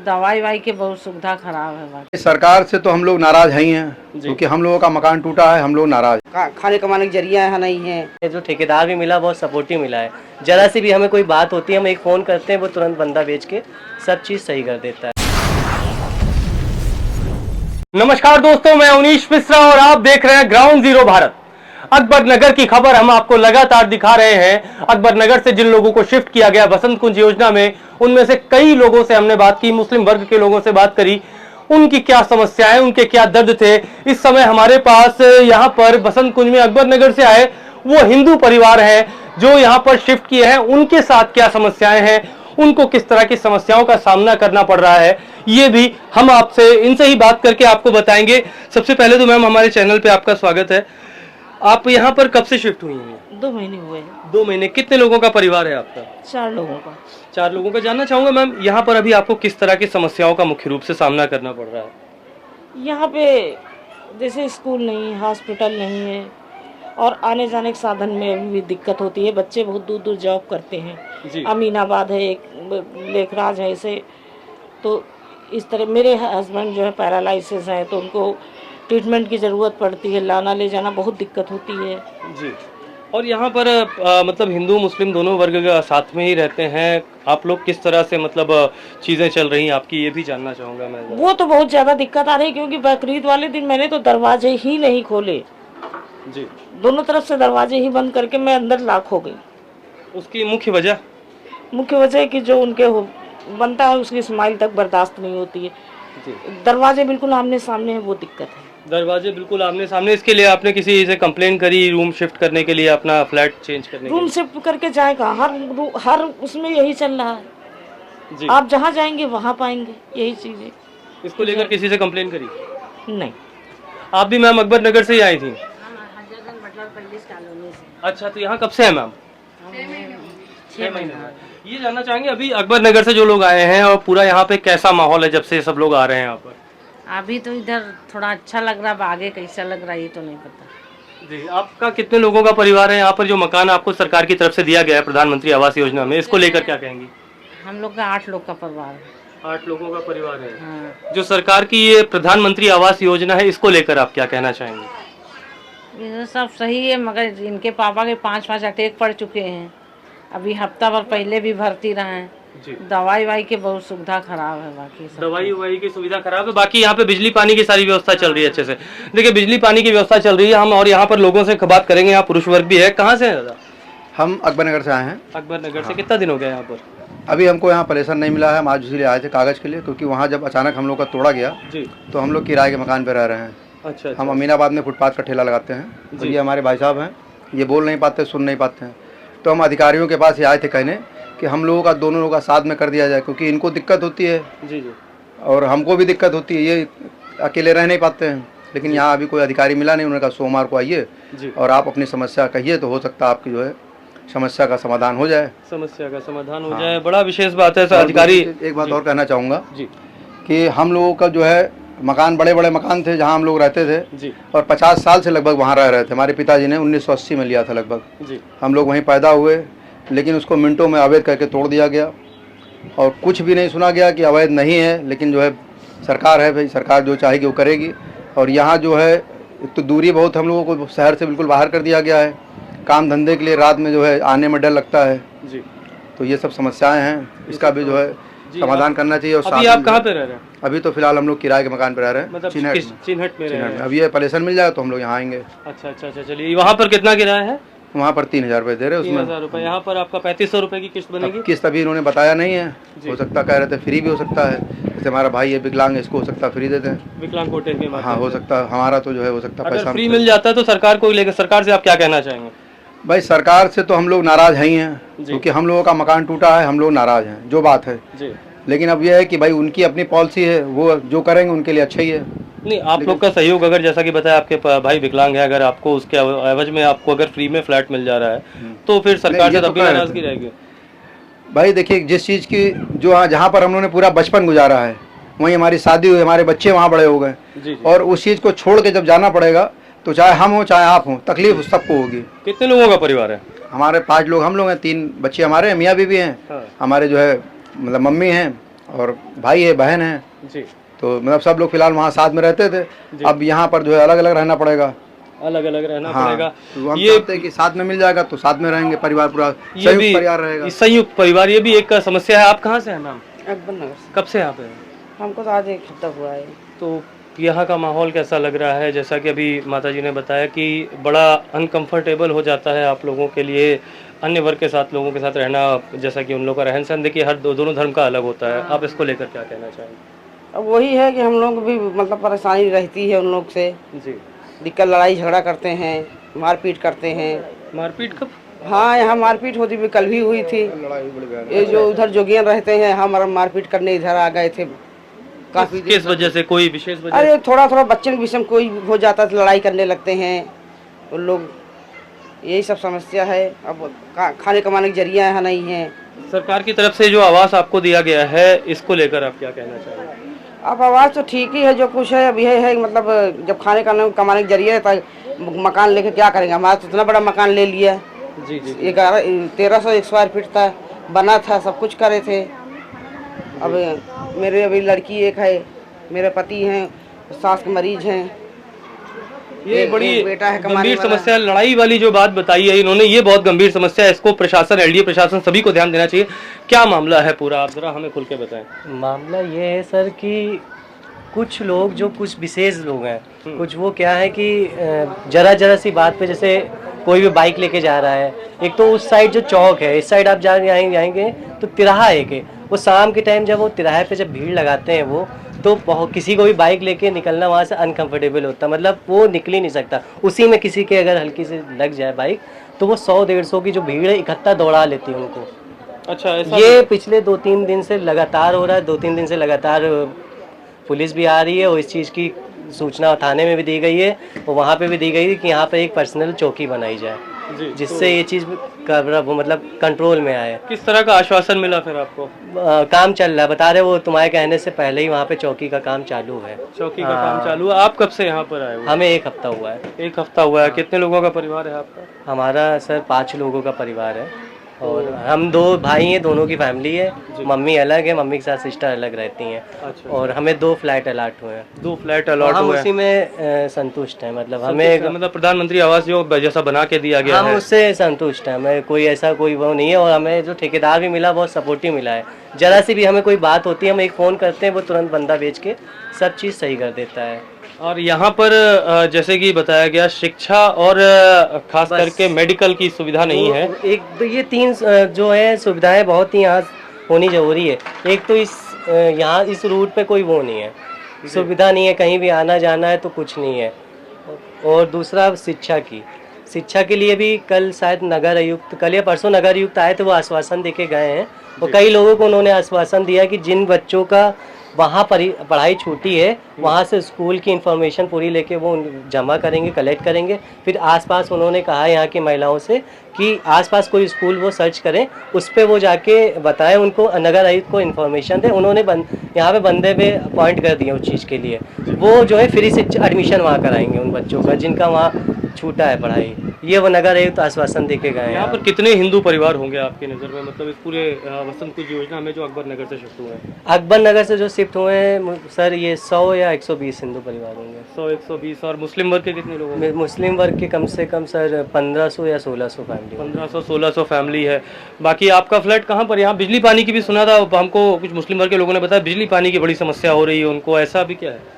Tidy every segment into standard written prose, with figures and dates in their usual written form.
दवाई वाई के बहुत सुविधा खराब है। बाकी सरकार से तो हम लोग नाराज हैं ही हैं, क्योंकि हम लोगों का मकान टूटा है, हम लोग नाराज। खाने कमाने का जरिया है नहीं है। जो ठेकेदार भी मिला बहुत सपोर्टिव मिला है। जरा सी भी हमें कोई बात होती है, हम एक फ़ोन करते हैं, वो तुरंत बंदा भेज के सब चीज़ सही कर देता है। नमस्कार दोस्तों, मैं उनीश मिश्रा और आप देख रहे हैं ग्राउंड जीरो भारत। अकबर नगर की खबर हम आपको लगातार दिखा रहे हैं। अकबर नगर से जिन लोगों को शिफ्ट किया गया बसंत कुंज योजना में, उनमें से कई लोगों से हमने बात की, मुस्लिम वर्ग के लोगों से बात करी, उनकी क्या समस्याएं, उनके क्या दर्द थे। इस समय हमारे पास यहाँ पर बसंत कुंज में अकबर नगर से आए वो हिंदू परिवार हैं जो यहाँ पर शिफ्ट किए हैं। उनके साथ क्या समस्याएं हैं, उनको किस तरह की समस्याओं का सामना करना पड़ रहा है, ये भी हम आपसे इनसे ही बात करके आपको बताएंगे। सबसे पहले तो मैम हमारे चैनल पे आपका स्वागत है। आप यहाँ पर कब से शिफ्ट हुई हैं? 2 महीने हुए हैं। 2 महीने। कितने लोगों का परिवार है आपका? 4 लोगों का। 4 लोगों का। जानना चाहूंगा मैम, यहाँ पर अभी आपको किस तरह की समस्याओं का मुख्य रूप से सामना करना पड़ रहा है? यहाँ पे जैसे स्कूल नहीं है, हॉस्पिटल नहीं है और आने जाने के साधन में भी दिक्कत होती है। बच्चे बहुत दूर दूर जॉब करते हैं। अमीनाबाद है, एक लेखराज है, ऐसे तो इस तरह। मेरे हस्बैंड जो है पैरालिसिस हैं, तो उनको ट्रीटमेंट की ज़रूरत पड़ती है, लाना ले जाना बहुत दिक्कत होती है जी। और यहाँ पर मतलब हिंदू मुस्लिम दोनों वर्ग साथ में ही रहते हैं। आप लोग किस तरह से मतलब चीज़ें चल रही हैं आपकी, ये भी जानना चाहूँगा मैं। वो तो बहुत ज़्यादा दिक्कत आ रही है, क्योंकि बकरीद वाले दिन मैंने तो दरवाजे ही नहीं खोले जी। दोनों तरफ से दरवाजे ही बंद करके मैं अंदर लॉक हो गई। उसकी मुख्य वजह है कि जो उनके बनता है उसकी स्माइल तक बर्दाश्त नहीं होती है जी। दरवाजे बिल्कुल आमने सामने है, वो दिक्कत है। दरवाजे बिल्कुल आमने सामने। इसके लिए आपने किसी से कंप्लेन करी रूम शिफ्ट करने के लिए, अपना फ्लैट चेंज करने के लिए? रूम शिफ्ट करके जाएगा, हर उसमें यही चल रहा है जी। आप जहाँ जाएंगे वहाँ पाएंगे यही चीज़ है। इसको लेकर किसी से कंप्लेन करी? नहीं। आप भी मैम अकबर नगर से ही आई थी? अच्छा, तो यहाँ कब से है मैम? 6 महीने। ये जानना चाहेंगे अभी अकबर नगर से जो लोग आए हैं और पूरा यहाँ पे कैसा माहौल है जब से सब लोग आ रहे हैं यहाँ पर? अभी तो इधर थोड़ा अच्छा लग रहा है, आगे कैसा लग रहा है ये तो नहीं पता। जी। आपका कितने लोगों का परिवार है यहाँ पर? जो मकान आपको सरकार की तरफ से दिया गया है प्रधानमंत्री आवास योजना में, इसको लेकर क्या कहेंगी? हम लोग का 8 लोग का परिवार है। 8 लोगों का परिवार है। हाँ। जो सरकार की ये प्रधानमंत्री आवास योजना है, इसको लेकर आप क्या कहना चाहेंगे? ये सब सही है, मगर इनके पापा के 5 अटैक पड़ चुके हैं। अभी हफ्ता भर पहले भी भर्ती रहे हैं। दवाई वाई के बहुत सुविधा खराब है। बाकी दवाई वाई की सुविधा खराब है। बाकी यहाँ पे बिजली पानी की सारी व्यवस्था चल रही है अच्छे से? देखिए, बिजली पानी की व्यवस्था चल रही है। हम और यहाँ पर लोगों से बात करेंगे। यहाँ पुरुष वर्ग भी है। कहाँ से है दादा? हम अकबर नगर से आए हैं। अकबर नगर से। कितना दिन हो गया यहाँ पर? अभी हमको यहाँ परेशान नहीं मिला है, हम आज इसीलिए आए थे कागज़ के लिए, क्योंकि वहाँ जब अचानक हम लोग का तोड़ा गया जी, तो हम लोग किराए के मकान पर रह रहे हैं। अच्छा। हम अमीनाबाद में फुटपाथ का ठेला लगाते हैं। तो ये हमारे भाई साहब हैं, ये बोल नहीं पाते, सुन नहीं पाते हैं। तो हम अधिकारियों के पास ही आए थे कहने कि हम लोगों का, दोनों लोगों का साथ में कर दिया जाए, क्योंकि इनको दिक्कत होती है जी जी, और हमको भी दिक्कत होती है। ये अकेले रह नहीं पाते हैं। लेकिन यहाँ अभी कोई अधिकारी मिला नहीं। उन्होंने कहा सोमवार को आइए और आप अपनी समस्या कहिए, तो हो सकता है आपकी जो है समस्या का समाधान हो जाए। समस्या का समाधान हो जाए, बड़ा विशेष बात है। अधिकारी, एक बात और कहना चाहूँगा जी कि हम लोगों का जो है मकान, बड़े बड़े मकान थे जहाँ हम लोग रहते थे जी, और 50 साल से लगभग वहाँ रह रहे थे। हमारे पिताजी ने 1980 में लिया था लगभग जी। हम लोग वहीं पैदा हुए, लेकिन उसको मिनटों में अवैध करके तोड़ दिया गया और कुछ भी नहीं सुना गया कि अवैध नहीं है। लेकिन जो है सरकार है भाई, सरकार जो चाहेगी वो करेगी। और यहाँ जो है एक तो दूरी बहुत, हम लोगों को शहर से बिल्कुल बाहर कर दिया गया है। काम धंधे के लिए रात में जो है आने में डर लगता है जी। तो ये सब समस्याएं हैं, इसका भी जो है समाधान करना चाहिए। और अभी आप कहाँ पे रह रहे हैं? अभी तो फिलहाल हम लोग किराए के मकान पर रह रहे हैं, मतलब चिन्हट में रह रहे हैं। अभी ये पैलेसन मिल जाएगा तो हम लोग यहाँ आएंगे। अच्छा अच्छा अच्छा, चलिए। वहाँ पर कितना किराया है? वहाँ पर 3,000 रुपये दे रहे हैं, उसमें 3,000 रुपये। यहाँ पर आपका 3500 रुपये की किस्त बनेगी। किस्त अभी इन्होंने बताया नहीं है, हो सकता कह रहे थे फ्री भी हो सकता है। जैसे हमारा भाई है विकलांग, इसको हो सकता है फ्री देते हैं, विकलांग कोटे के। हाँ हो सकता है। हमारा तो जो है हो सकता है पैसा फ्री मिल जाता है तो सरकार को लेकर, सरकार से आप क्या कहना चाहेंगे? भाई सरकार से तो हम लोग नाराज हैं ही हैं, क्योंकि हम लोगों का मकान टूटा है, हम लोग नाराज हैं, जो बात है जी। लेकिन अब यह है कि भाई उनकी अपनी पॉलिसी है, वो जो करेंगे उनके लिए अच्छा ही है। नहीं, आप लोग का सहयोग, अगर जैसा कि बताया आपके भाई विकलांग है, अगर आपको उसके एवज में आपको अगर फ्री में फ्लैट मिल जा रहा है तो फिर सरकार से तब भी नाराजगी रहेगी? भाई देखिए, जिस चीज़ की जो जहाँ पर हम लोगों ने पूरा बचपन गुजारा है, वहीं हमारी शादी हुई, हमारे बच्चे वहाँ बड़े हो गए, और उस चीज़ को छोड़ के जब जाना पड़ेगा तो चाहे हम हो चाहे आप हो, तकलीफ सबको होगी। कितने लोगों का परिवार है? हमारे 5 लोग हम लोग हैं, 3 बच्चे हमारे हैं, मियाँ बीवी हैं, हमारे जो है मतलब मम्मी हैं और भाई है बहन है, जी तो मतलब सब लोग फिलहाल वहाँ साथ में रहते थे। जी। अब यहाँ पर जो है अलग अलग रहना पड़ेगा। अलग अलग रहना हाँ, पड़ेगा। तो हम ये चाहते हैं कि साथ में मिल जाएगा तो साथ में रहेंगे, परिवार पूरा ये संयुक्त भी परिवार रहेगा। संयुक्त परिवार, ये भी एक समस्या है। आप कहाँ से हैं मैम? अकबर नगर से। कब से यहाँ पे हैं? हमको तो आज 1 हफ्ता हुआ है। तो यहाँ का माहौल कैसा लग रहा है? जैसा कि अभी माता जी ने बताया कि बड़ा अनकंफर्टेबल हो जाता है आप लोगों के लिए अन्य वर्ग के साथ, लोगों के साथ रहना, जैसा कि उन लोगों का रहन सहन देखिए हर दोनों धर्म का अलग होता है। आप इसको लेकर क्या कहना चाहेंगे? अब वही है कि हम लोग भी मतलब परेशानी रहती है उन लोग से, जी। दिक्कत, लड़ाई झगड़ा करते हैं, मारपीट करते हैं। मारपीट कब? हाँ, यहाँ मारपीट होती भी, कल भी हुई थी। ये जो उधर जोगियन रहते हैं, हमारा मारपीट करने इधर आ गए थे काफी। किस वजह से? कोई विशेष वजह? अरे थोड़ा थोड़ा बच्चे के विषय में कोई हो जाता तो लड़ाई करने लगते हैं उन लोग, यही सब समस्या है। अब खाने कमाने के जरिया यहाँ नहीं है। सरकार की तरफ से जो आवास आपको दिया गया है, इसको लेकर आप क्या कहना चाहेंगे? अब आवाज़ तो ठीक ही है, जो कुछ है अब यह है मतलब जब खाने कमाने के जरिए तो मकान लेके क्या करेंगे। हमारा तो इतना बड़ा मकान ले लिया, जी जी। 1300 स्क्वायर फीट था, बना था, सब कुछ करे थे। अब मेरे अभी लड़की एक है, मेरे पति हैं, सास के मरीज हैं, ये बड़ी एक बेटा है कमाने गंभीर वाला। समस्या, लड़ाई वाली जो बात बताई है इन्होंने, ये बहुत गंभीर समस्या है। इसको प्रशासन, एलडीए प्रशासन सभी को ध्यान देना चाहिए। क्या मामला है पूरा, आप जरा हमें खुल के बताएं। मामला ये है सर कि कुछ लोग, जो कुछ विशेष लोग हैं, कुछ वो क्या है कि जरा जरा सी बात पे, जैसे कोई भी बाइक लेके जा रहा है, एक तो उस साइड जो चौक है, इस साइड आप जाएंगे तो तिराहा एक है, वो शाम के टाइम जब वो तिराहे पे जब भीड़ लगाते हैं वो, तो बहुत किसी को भी बाइक लेके निकलना वहाँ से अनकंफर्टेबल होता है, मतलब वो निकल ही नहीं सकता। उसी में किसी के अगर हल्की से लग जाए बाइक तो वो 100-150 की जो भीड़ है इकट्ठा दौड़ा लेती है उनको। अच्छा, ऐसा ये पिछले 2-3 दिन से लगातार हो रहा है। 2-3 दिन से लगातार पुलिस भी आ रही है और इस चीज़ की सूचना थाने में भी दी गई है और वहाँ पे भी दी गई है कि यहाँ पे एक पर्सनल चौकी बनाई जाए, जिससे ये चीज़ मतलब कंट्रोल में आए। किस तरह का आश्वासन मिला फिर आपको? काम चल रहा है, बता रहे वो तुम्हारे कहने से पहले ही वहाँ पे चौकी का काम चालू है। चौकी का काम चालू है। आप कब से यहाँ पर आए हो? हमें 1 हफ्ता हुआ है। 1 हफ्ता हुआ है। कितने लोगों का परिवार है आपका? हमारा सर 5 लोगों का परिवार है और हम 2 भाई हैं, दोनों की फैमिली है। मम्मी अलग है, मम्मी के साथ सिस्टर अलग रहती हैं। अच्छा। और हमें 2 फ्लैट अलॉट हुए हैं। 2 फ्लैट अलॉट हम हुए उसी में संतुष्ट हैं, मतलब हमें मतलब प्रधानमंत्री आवास जो जैसा बना के दिया गया हम है, उससे संतुष्ट हैं। हमें कोई ऐसा कोई वो नहीं है और हमें जो ठेकेदार भी मिला बहुत सपोर्टिव मिला है। जरा सी भी हमें कोई बात होती है, हम एक फ़ोन करते हैं, वो तुरंत बंदा भेज के सब चीज़ सही कर देता है। और यहाँ पर जैसे कि बताया गया, शिक्षा और खास करके मेडिकल की सुविधा नहीं है। एक तो ये 3 जो है सुविधाएं बहुत ही यहाँ होनी जरूरी है। एक तो यहाँ इस रूट पे कोई वो नहीं है, सुविधा नहीं है, कहीं भी आना जाना है तो कुछ नहीं है। और दूसरा शिक्षा के लिए भी कल शायद नगर आयुक्त, कल या परसों नगर आयुक्त आए थे, वो आश्वासन देके गए हैं और कई लोगों को उन्होंने आश्वासन दिया कि जिन बच्चों का वहाँ पढ़ाई छूटी है वहाँ से स्कूल की इन्फॉर्मेशन पूरी लेके वो जमा करेंगे, कलेक्ट करेंगे। फिर आसपास उन्होंने कहा यहाँ की महिलाओं से कि आसपास कोई स्कूल वो सर्च करें, उस पर वो जाके बताएं उनको, नगर आयुक्त को इन्फॉर्मेशन दें। उन्होंने यहाँ पे बंदे पे अपॉइंट कर दिया उस चीज़ के लिए। वो जो है फ्री से एडमिशन वहाँ कराएंगे उन बच्चों का जिनका वहाँ छूटा है पढ़ाई। ये वो नगर आयुक्त आश्वासन देके गए हैं। यहाँ पर कितने हिंदू परिवार होंगे आपकी नज़र में, मतलब इस पूरे वसंत कुंज योजना में जो अकबर नगर से शिफ्ट हुए हैं? अकबर नगर से जो शिफ्ट हुए हैं सर, ये 100 या 120 हिंदू परिवार होंगे। 100-120। और मुस्लिम वर्ग के कितने लोग होंगे? मुस्लिम वर्ग के कम से कम सर 1500 या 1600 फैमिली। 1500-1600 फैमिली है। बाकी आपका फ्लैट कहाँ पर? यहाँ बिजली पानी की भी सुना था हमको, कुछ मुस्लिम वर्ग के लोगों ने बताया बिजली पानी की बड़ी समस्या हो रही है उनको, ऐसा भी क्या है?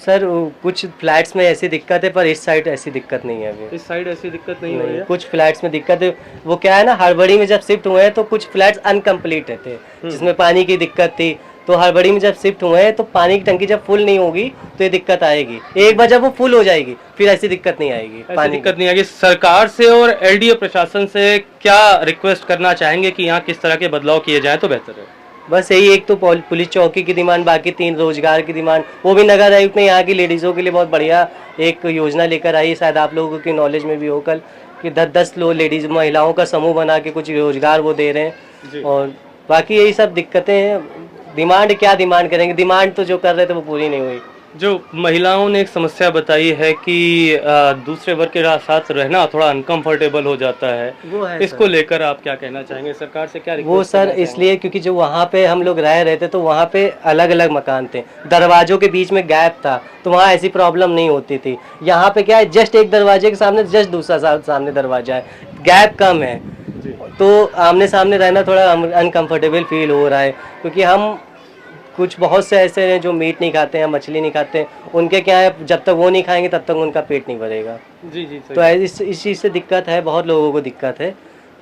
सर कुछ फ्लैट्स में ऐसी दिक्कत है पर इस साइड ऐसी दिक्कत नहीं है अभी। इस साइड ऐसी दिक्कत नहीं हो रही है? कुछ फ्लैट्स में दिक्कत है। वो क्या है ना, हड़बड़ी में जब शिफ्ट हुए हैं तो कुछ फ्लैट्स अनकम्प्लीट थे जिसमें पानी की दिक्कत थी, तो हड़बड़ी में जब शिफ्ट हुए हैं तो पानी की टंकी जब फुल नहीं होगी तो ये दिक्कत आएगी। एक बार जब वो फुल हो जाएगी फिर ऐसी दिक्कत नहीं आएगी। पानी दिक्कत नहीं आएगी। सरकार से और एलडीए प्रशासन से क्या रिक्वेस्ट करना चाहेंगे कि यहाँ किस तरह के बदलाव किए जाए तो बेहतर है? बस यही, एक तो पुलिस चौकी की डिमांड, बाकी 3 रोजगार की डिमांड। वो भी नगर आयुक्त ने यहाँ की लेडीज़ों के लिए बहुत बढ़िया एक योजना लेकर आई, शायद आप लोगों की नॉलेज में भी हो कल, कि 10-10 लेडीज़ महिलाओं का समूह बना के कुछ रोजगार वो दे रहे हैं। और बाकी यही सब दिक्कतें हैं। डिमांड क्या डिमांड करेंगे, डिमांड तो जो कर रहे थे वो पूरी नहीं हुई। जो महिलाओं ने एक समस्या बताई है कि दूसरे वर्ग के साथ रहना थोड़ा अनकंफर्टेबल हो जाता है, वो है इसको लेकर आप क्या कहना चाहेंगे? सरकार से क्या वो रिक्वेस्ट सर करना इसलिए क्योंकि जो वहाँ पे हम लोग रह रहे थे तो वहाँ पे अलग अलग मकान थे, दरवाजों के बीच में गैप था, तो वहाँ ऐसी प्रॉब्लम नहीं होती थी। यहाँ पे क्या है, जस्ट एक दरवाजे के सामने जस्ट दूसरा सामने दरवाजा है, गैप कम है, तो आमने सामने रहना थोड़ा अनकंफर्टेबल फील हो रहा है। क्योंकि हम कुछ बहुत से ऐसे हैं जो मीट नहीं खाते हैं, मछली नहीं खाते हैं, उनके क्या है, जब तक वो नहीं खाएंगे तब तक उनका पेट नहीं भरेगा। जी जी सही। तो इस चीज़ से दिक्कत है, बहुत लोगों को दिक्कत है,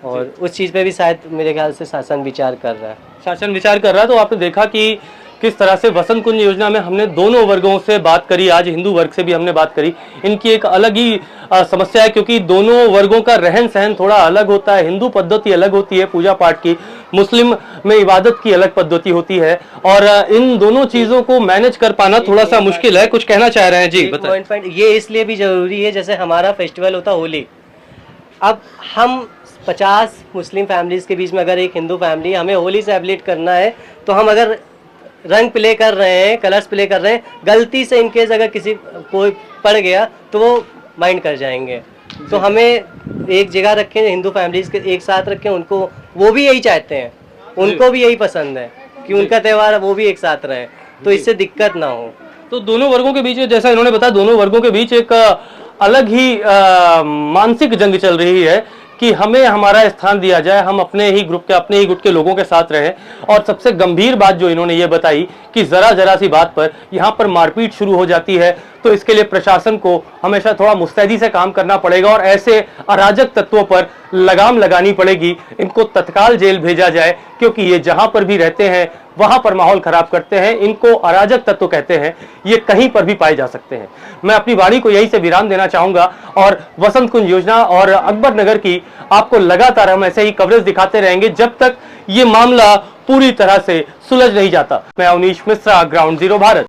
और उस चीज़ पे भी शायद मेरे ख्याल से शासन विचार कर रहा है। शासन विचार कर रहा है। तो आपने देखा कि किस तरह से वसंत कुंज योजना में हमने दोनों वर्गों से बात करी, आज हिंदू वर्ग से भी हमने बात करी। इनकी एक अलग ही समस्या है, क्योंकि दोनों वर्गों का रहन सहन थोड़ा अलग होता है। हिंदू पद्धति अलग होती है पूजा पाठ की, मुस्लिम में इबादत की अलग पद्धति होती है, और इन दोनों चीजों को मैनेज कर पाना थोड़ा सा मुश्किल है। कुछ कहना चाह रहे हैं जी, बताएं। पॉइंट ये इसलिए भी जरूरी है, जैसे हमारा फेस्टिवल होता होली, अब हम 50 मुस्लिम फैमिलीज के बीच में अगर एक हिंदू फैमिली, हमें होली सेलिब्रेट करना है, तो हम अगर रंग प्ले कर रहे हैं, कलर्स प्ले कर रहे हैं, गलती से इनकेस अगर किसी कोई पड़ गया तो वो माइंड कर जाएंगे। तो हमें एक जगह रखें, हिंदू फैमिलीज के एक साथ रखें, उनको, वो भी यही चाहते हैं, उनको भी यही पसंद है कि उनका त्यौहार वो भी एक साथ रहे, तो इससे दिक्कत ना हो। तो दोनों वर्गों के बीच, जैसा इन्होंने बताया, दोनों वर्गों के बीच एक अलग ही मानसिक जंग चल रही है कि हमें हमारा स्थान दिया जाए, हम अपने ही ग्रुप के, अपने ही गुट के लोगों के साथ रहें। और सबसे गंभीर बात जो इन्होंने ये बताई कि जरा सी बात पर यहाँ पर मारपीट शुरू हो जाती है, तो इसके लिए प्रशासन को हमेशा थोड़ा मुस्तैदी से काम करना पड़ेगा और ऐसे अराजक तत्वों पर लगाम लगानी पड़ेगी। इनको तत्काल जेल भेजा जाए, क्योंकि ये जहां पर भी रहते हैं वहां पर माहौल खराब करते हैं। इनको अराजक तत्व कहते हैं, ये कहीं पर भी पाए जा सकते हैं। मैं अपनी वाणी को यही से विराम देना चाहूंगा, और वसंत कुंज योजना और अकबर नगर की आपको लगातार हम ऐसे ही कवरेज दिखाते रहेंगे जब तक ये मामला पूरी तरह से सुलझ नहीं जाता। मैं अवनीश मिश्रा, ग्राउंड जीरो भारत।